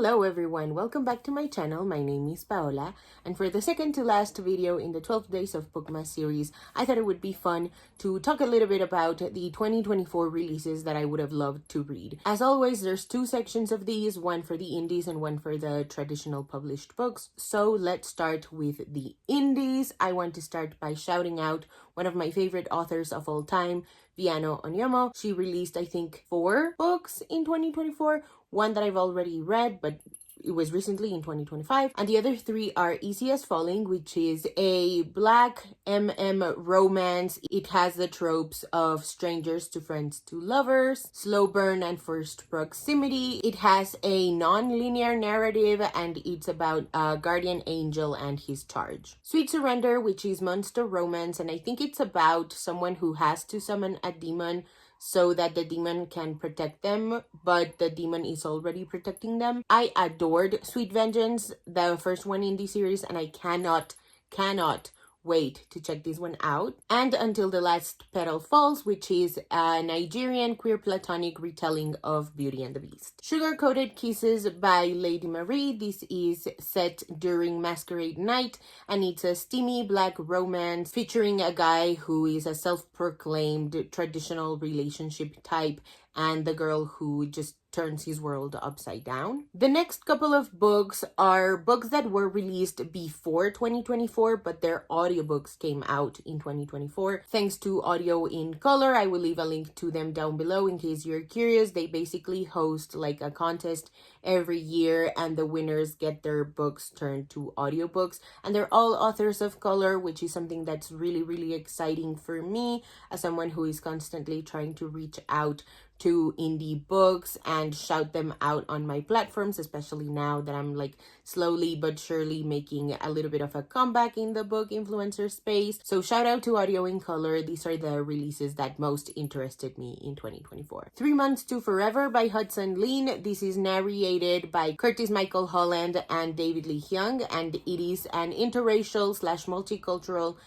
Hello everyone, welcome back to my channel. My name is Paola, and for the second to last video in the 12 Days of Bookmas series, I thought it would be fun to talk a little bit about the 2024 releases that I would have loved to read. As always, there's two sections of these, one for the indies and one for the traditional published books. So let's start with the indies. I want to start by shouting out one of my favorite authors of all time, Viano Onyomo. She released, I think, 4 books in 2024. One that I've already read, but it was recently in 2025. And the other 3 are Easy as Falling, which is a black romance. It has the tropes of strangers to friends to lovers, slow burn and first proximity. It has a non-linear narrative, and it's about a guardian angel and his charge. Sweet Surrender, which is monster romance, and I think it's about someone who has to summon a demon so that the demon can protect them, but the demon is already protecting them. I adored Sweet Vengeance, the first one in the series, and I cannot wait to check this one out. And Until the Last Petal Falls, which is a Nigerian queer platonic retelling of Beauty and the Beast. Sugar Coated Kisses by Lady Marie. This is set during Masquerade Night, and it's a steamy black romance featuring a guy who is a self-proclaimed traditional relationship type and the girl who just turns his world upside down. The next couple of books are books that were released before 2024, but their audiobooks came out in 2024. Thanks to Audio in Color, I will leave a link to them down below in case you're curious. They basically host like a contest every year, and the winners get their books turned to audiobooks, and they're all authors of color, which is something that's really exciting for me as someone who is constantly trying to reach out to indie books and shout them out on my platforms, especially now that I'm like slowly but surely making a little bit of a comeback in the book influencer space. So shout out to Audio in Color. These are the releases that most interested me in 2024. 3 Months to Forever by Hudson Lean. This is narrated by Curtis Michael Holland and David Lee Hyung, and it is an interracial / multicultural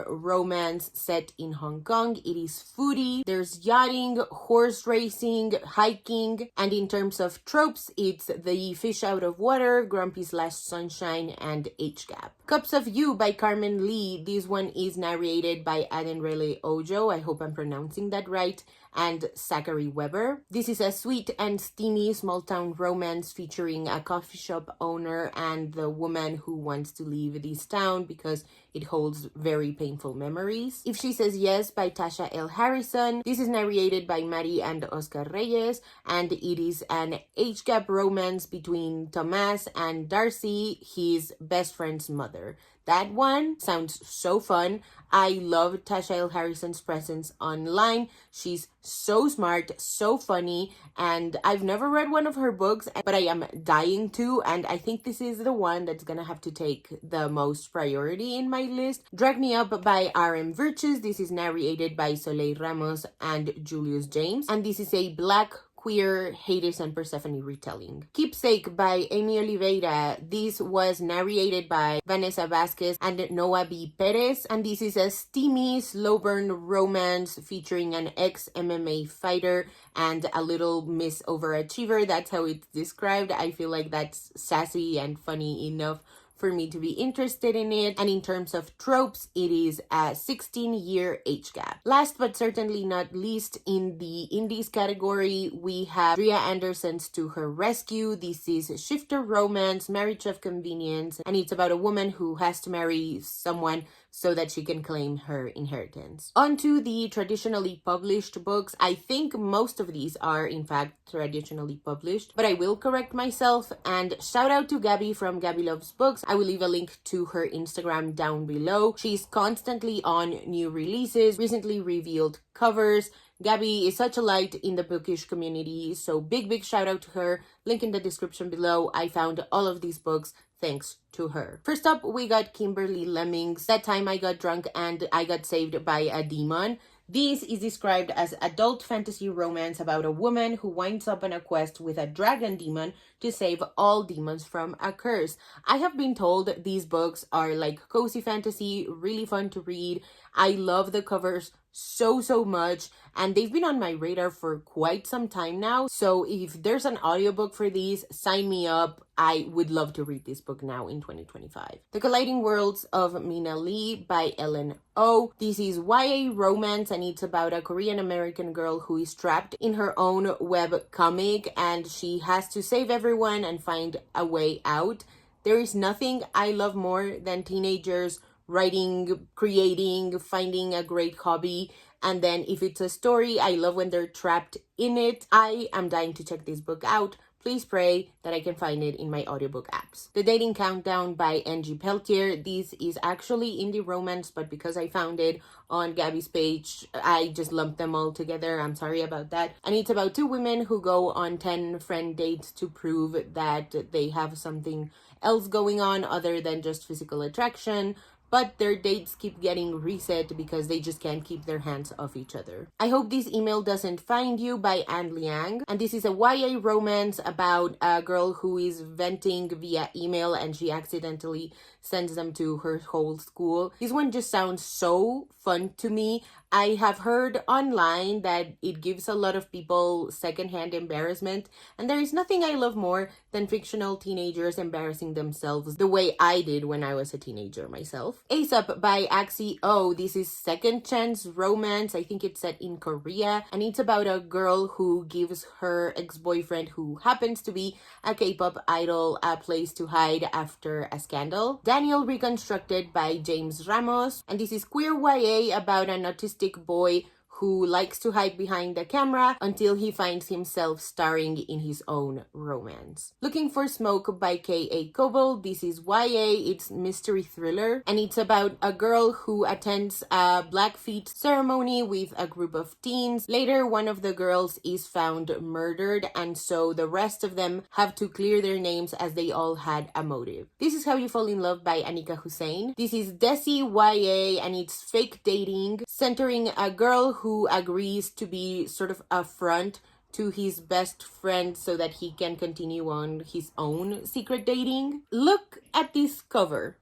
romance set in Hong Kong. It is foodie. There's yachting, horse racing, hiking, and in terms of tropes, it's the fish out of water, grumpy / sunshine, and age gap. Cups of You by Carmen Lee. This one is narrated by Adenrele Ojo. I hope I'm pronouncing that right. And Zachary Weber. This is a sweet and steamy small town romance featuring a coffee shop owner and the woman who wants to leave this town because it holds very painful memories. If She Says Yes by Tasha L. Harrison. This is narrated by Mari and Oscar Reyes, and it is an age gap romance between Tomas and Darcy, his best friend's mother. That one sounds so fun. I love Tasha L. Harrison's presence online. She's so smart, so funny, and I've never read one of her books, but I am dying to, and I think this is the one that's gonna have to take the most priority in my list. Drag Me Up by R.M. Virtues. This is narrated by Soleil Ramos and Julius James, and this is a black queer Hades and Persephone retelling. Keepsake by Amy Oliveira. This was narrated by Vanessa Vasquez and Noah B. Perez, and this is a steamy, slow burn romance featuring an ex-MMA fighter and a little Miss Overachiever. That's how it's described. I feel like that's sassy and funny enough for me to be interested in it. And in terms of tropes, it is a 16-year age gap. Last but certainly not least, in the indies category, we have Drea Anderson's To Her Rescue. This is shifter romance, marriage of convenience, and it's about a woman who has to marry someone so that she can claim her inheritance. On to the traditionally published books. I think most of these are in fact traditionally published, but I will correct myself, and shout out to Gabby from Gabby Loves Books. I will leave a link to her Instagram down below. She's constantly on new releases, recently revealed covers. Gabby is such a light in the bookish community, so big shout out to her. Link in the description below. I found all of these books thanks to her. First up, we got Kimberly Lemmings. That Time I Got Drunk and I Got Saved by a Demon. This is described as adult fantasy romance about a woman who winds up on a quest with a dragon demon to save all demons from a curse. I have been told these books are like cozy fantasy, really fun to read. I love the covers so much, and they've been on my radar for quite some time now. So if there's an audiobook for these, sign me up. I would love to read this book now in 2025. The Colliding Worlds of Mina Lee by Ellen Oh. This is YA romance, and it's about a Korean American girl who is trapped in her own web comic, and she has to save everyone and find a way out. There is nothing I love more than teenagers writing, creating, finding a great hobby. And then if it's a story, I love when they're trapped in it. I am dying to check this book out. Please pray that I can find it in my audiobook apps. The Dating Countdown by Angie Peltier. This is actually indie romance, but because I found it on Gabby's page, I just lumped them all together. I'm sorry about that. And it's about two women who go on 10 friend dates to prove that they have something else going on other than just physical attraction, but their dates keep getting reset because they just can't keep their hands off each other. I Hope This Email Doesn't Find You by Anne Liang. And this is a YA romance about a girl who is venting via email and she accidentally sends them to her whole school. This one just sounds so fun to me. I have heard online that it gives a lot of people secondhand embarrassment, and there is nothing I love more than fictional teenagers embarrassing themselves the way I did when I was a teenager myself. Aesop by Axie Oh. This is second chance romance. I think it's set in Korea, and it's about a girl who gives her ex-boyfriend, who happens to be a K-pop idol, a place to hide after a scandal. Daniel Reconstructed by James Ramos, and this is queer YA about an autistic boy who likes to hide behind the camera until he finds himself starring in his own romance. Looking for Smoke by K.A. Coble. This is YA, it's mystery thriller, and it's about a girl who attends a Blackfeet ceremony with a group of teens. Later, one of the girls is found murdered, and so the rest of them have to clear their names as they all had a motive. This is How You Fall in Love by Anika Hussein. This is Desi YA, and it's fake dating, centering a girl who agrees to be sort of a front to his best friend so that he can continue on his own secret dating. Look at this cover.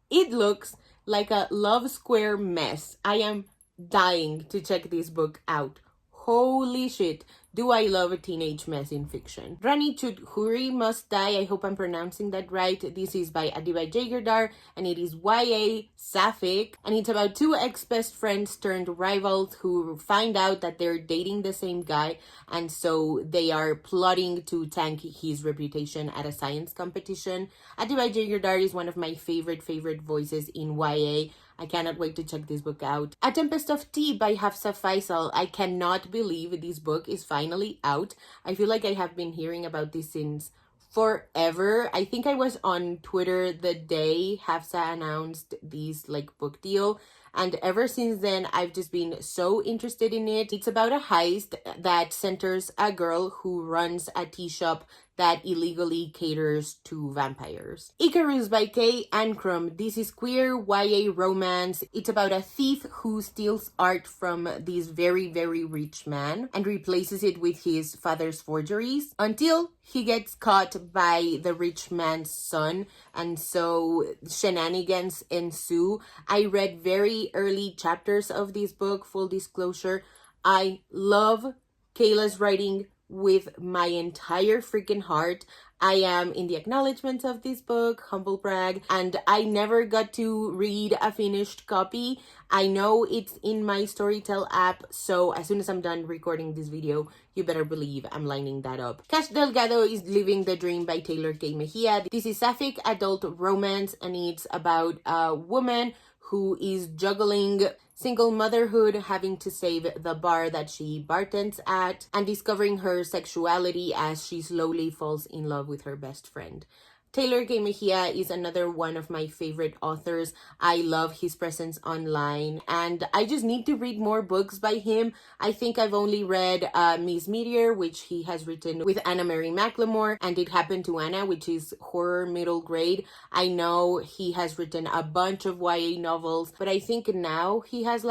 It looks like a Love Square mess. I am dying to check this book out. Holy shit, do I love a teenage mess in fiction. Rani Chudhuri Must Die, I hope I'm pronouncing that right. This is by Adiba Jagardar, and it is YA sapphic, and it's about two ex-best friends turned rivals who find out that they're dating the same guy, and so they are plotting to tank his reputation at a science competition. Adiba Jagardar is one of my favorite voices in YA. I cannot wait to check this book out. A Tempest of Tea by Hafsa Faisal. I cannot believe this book is finally out. I feel like I have been hearing about this since forever. I think I was on Twitter the day Hafsa announced this book deal, and ever since then I've just been so interested in it. It's about a heist that centers a girl who runs a tea shop that illegally caters to vampires. Icarus by Kay Ancrum. This is queer YA romance. It's about a thief who steals art from this very rich man and replaces it with his father's forgeries until he gets caught by the rich man's son, and so shenanigans ensue. I read very early chapters of this book, full disclosure. I love Kayla's writing with my entire freaking heart. I am in the acknowledgements of this book, humble brag, and I never got to read a finished copy. I know it's in my Storytel app, so as soon as I'm done recording this video, you better believe I'm lining that up. Cash Delgado is Living the Dream by Taylor K. Mejia. This is sapphic adult romance, and it's about a woman who is juggling single motherhood, having to save the bar that she bartends at, and discovering her sexuality as she slowly falls in love with her best friend. Taylor K. Mejia is another one of my favorite authors. I love his presence online, and I just need to read more books by him. I think I've only read Miss Meteor, which he has written with Anna Mary McLemore, and It Happened to Anna, which is horror middle grade. I know he has written a bunch of YA novels, but I think now he has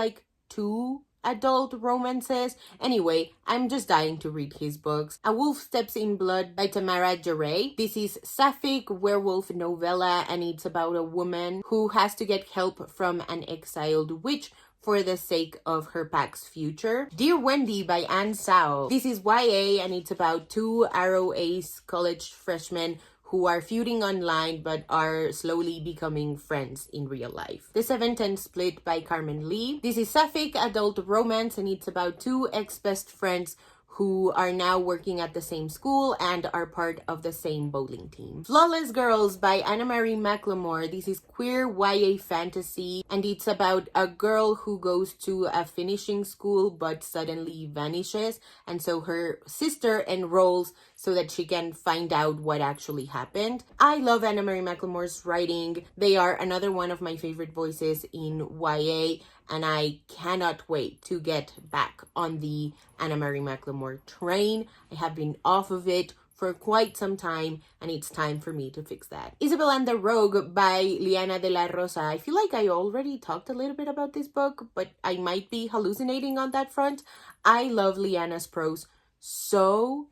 2 adult romances. Anyway, I'm just dying to read his books. A Wolf Steps in Blood by Tamara Jarrett. This is sapphic werewolf novella, and it's about a woman who has to get help from an exiled witch for the sake of her pack's future. Dear Wendy by Anne Sao. This is YA and it's about two Arrow Ace college freshmen who are feuding online but are slowly becoming friends in real life. The 7/10 split by Carmen Lee. This is sapphic adult romance and it's about two ex-best friends who are now working at the same school and are part of the same bowling team. Flawless Girls by Anna Marie McLemore. This is queer YA fantasy and it's about a girl who goes to a finishing school but suddenly vanishes, and so her sister enrolls so that she can find out what actually happened. I love Anna Marie McLemore's writing. They are another one of my favorite voices in YA, and I cannot wait to get back on the Anna Marie McLemore train. I have been off of it for quite some time, and it's time for me to fix that. Isabel and the Rogue by Liana de la Rosa. I feel like I already talked a little bit about this book, but I might be hallucinating on that front. I love Liana's prose so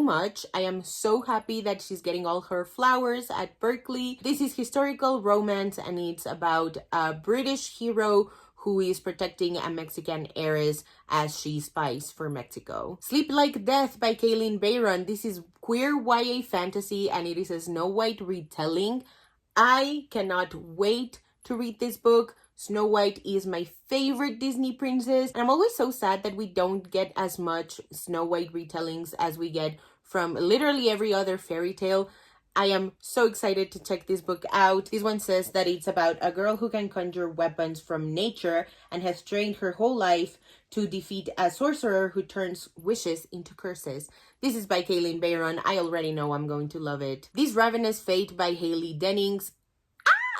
much. I am so happy that she's getting all her flowers at Berkeley. This is historical romance and it's about a British hero who is protecting a Mexican heiress as she spies for Mexico. Sleep Like Death by Kaylin Bayron. This is queer YA fantasy and it is a Snow White retelling. I cannot wait to read this book. Snow White is my favorite Disney princess, and I'm always so sad that we don't get as much Snow White retellings as we get from literally every other fairy tale. I am so excited to check this book out. This one says that it's about a girl who can conjure weapons from nature and has trained her whole life to defeat a sorcerer who turns wishes into curses. This is by Kaylin Bayron. I already know I'm going to love it. This Ravenous Fate by Haley Dennings.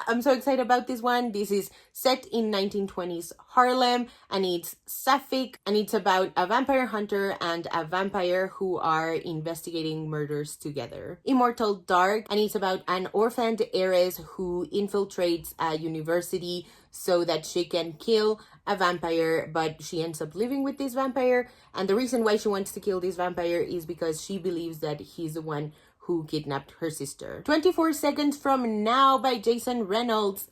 I'm so excited about this one. This is set in 1920s Harlem and it's sapphic and it's about a vampire hunter and a vampire who are investigating murders together. Immortal Dark, and it's about an orphaned heiress who infiltrates a university so that she can kill a vampire, but she ends up living with this vampire, and the reason why she wants to kill this vampire is because she believes that he's the one who kidnapped her sister. 24 Seconds From Now by Jason Reynolds.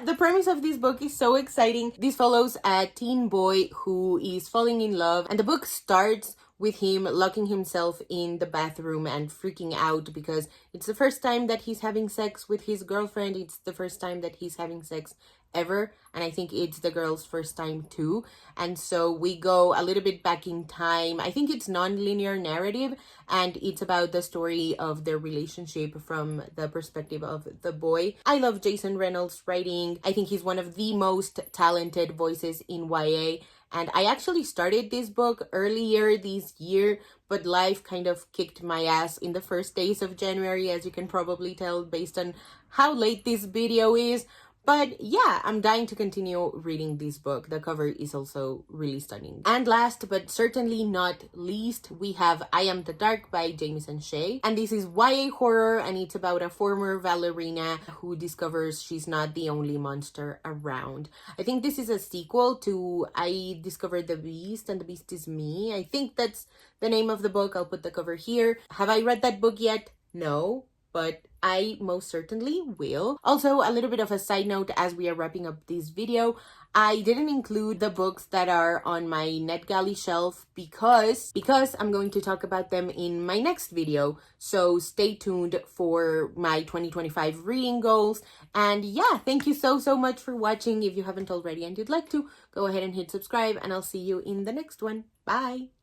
The premise of this book is so exciting. This follows a teen boy who is falling in love, and the book starts with him locking himself in the bathroom and freaking out because it's the first time that he's having sex with his girlfriend. It's the first time that he's having sex ever, and I think it's the girl's first time too. And so we go a little bit back in time. I think it's non-linear narrative, and it's about the story of their relationship from the perspective of the boy. I love Jason Reynolds' writing. I think he's one of the most talented voices in YA, and I actually started this book earlier this year, but life kind of kicked my ass in the first days of January, as you can probably tell based on how late this video is. But yeah, I'm dying to continue reading this book. The cover is also really stunning. And last but certainly not least, we have I Am the Dark by Jamieson Shea. And this is YA horror, and it's about a former ballerina who discovers she's not the only monster around. I think this is a sequel to I Discovered the Beast and the Beast is Me. I think that's the name of the book. I'll put the cover here. Have I read that book yet? No, but I most certainly will. Also, a little bit of a side note as we are wrapping up this video, I didn't include the books that are on my NetGalley shelf because I'm going to talk about them in my next video. So stay tuned for my 2025 reading goals. And yeah, thank you so much for watching. If you haven't already and you'd like to, go ahead and hit subscribe, and I'll see you in the next one. Bye!